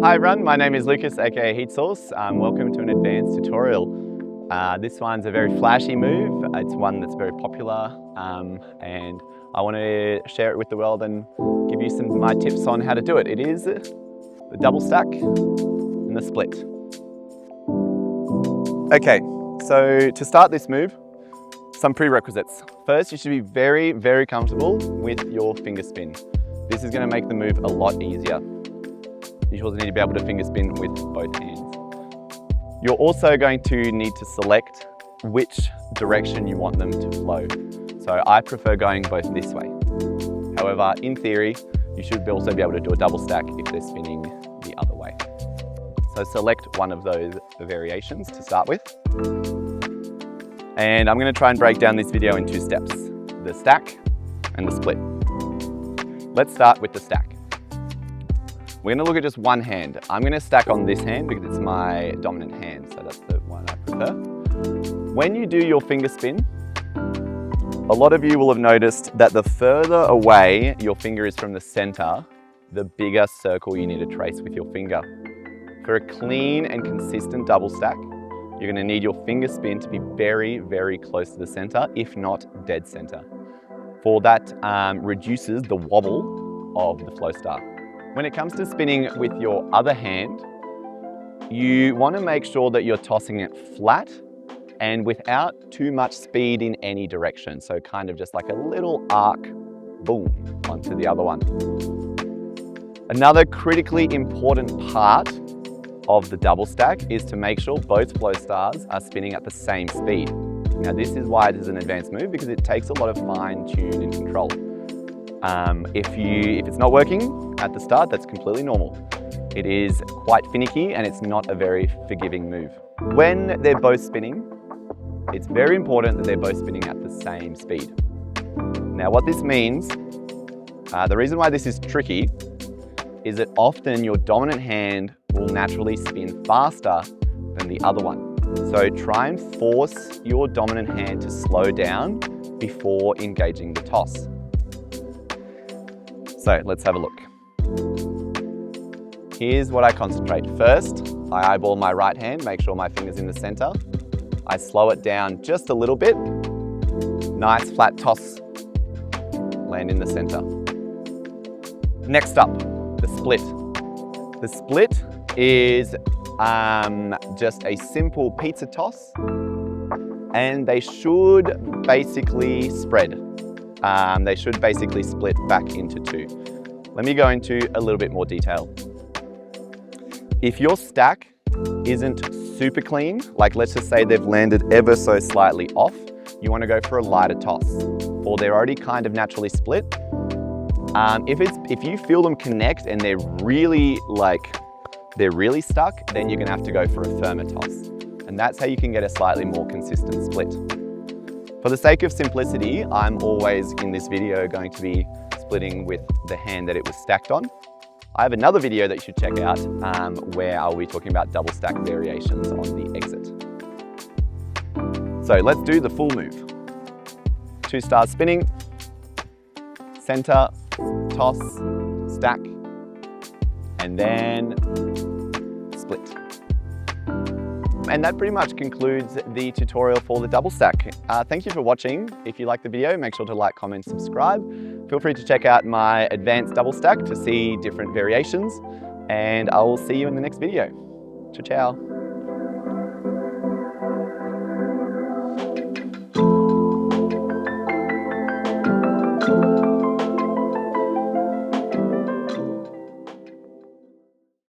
Hi everyone, my name is Lucas, aka Heat Source. Welcome to an advanced tutorial. This one's a very flashy move. It's one that's very popular and I want to share it with the world and give you some of my tips on how to do it. It is the double stack and the split. Okay, so to start this move, some prerequisites. First, you should be very, very comfortable with your finger spin. This is going to make the move a lot easier. You also need to be able to finger spin with both hands. You're also going to need to select which direction you want them to flow. So I prefer going both this way. However, in theory, you should also be able to do a double stack if they're spinning the other way. So select one of those variations to start with. And I'm going to try and break down this video in 2 steps, the stack and the split. Let's start with the stack. We're going to look at just one hand. I'm going to stack on this hand because it's my dominant hand, so that's the one I prefer. When you do your finger spin, a lot of you will have noticed that the further away your finger is from the center, the bigger circle you need to trace with your finger. For a clean and consistent double stack, you're going to need your finger spin to be very, very close to the center, if not dead center. For that reduces the wobble of the Flowstar. When it comes to spinning with your other hand, you want to make sure that you're tossing it flat and without too much speed in any direction. So kind of just like a little arc, boom, onto the other one. Another critically important part of the double stack is to make sure both Flowstars are spinning at the same speed. Now this is why it is an advanced move, because it takes a lot of fine tune and control. If it's not working at the start, that's completely normal. It is quite finicky and it's not a very forgiving move. When they're both spinning, it's very important that they're both spinning at the same speed. Now what this means, the reason why this is tricky is that often your dominant hand will naturally spin faster than the other one. So try and force your dominant hand to slow down before engaging the toss. So let's have a look. Here's what I concentrate. First, I eyeball my right hand, make sure my finger's in the center. I slow it down just a little bit. Nice flat toss. Land in the center. Next up, the split. The split is just a simple pizza toss, and they should basically spread. They should basically split back into 2. Let me go into a little bit more detail. If your stack isn't super clean, like let's just say they've landed ever so slightly off, you want to go for a lighter toss, or they're already kind of naturally split. If you feel them connect and they're really stuck, then you're going to have to go for a firmer toss. And that's how you can get a slightly more consistent split. For the sake of simplicity, I'm always in this video going to be splitting with the hand that it was stacked on. I have another video that you should check out where I'll be talking about double stack variations on the exit. So let's do the full move. 2 stars spinning, center, toss, stack, and then split. And that pretty much concludes the tutorial for the double stack. Thank you for watching. If you like the video, make sure to like, comment, subscribe. Feel free to check out my advanced double stack to see different variations, and I will see you in the next video. Ciao, ciao.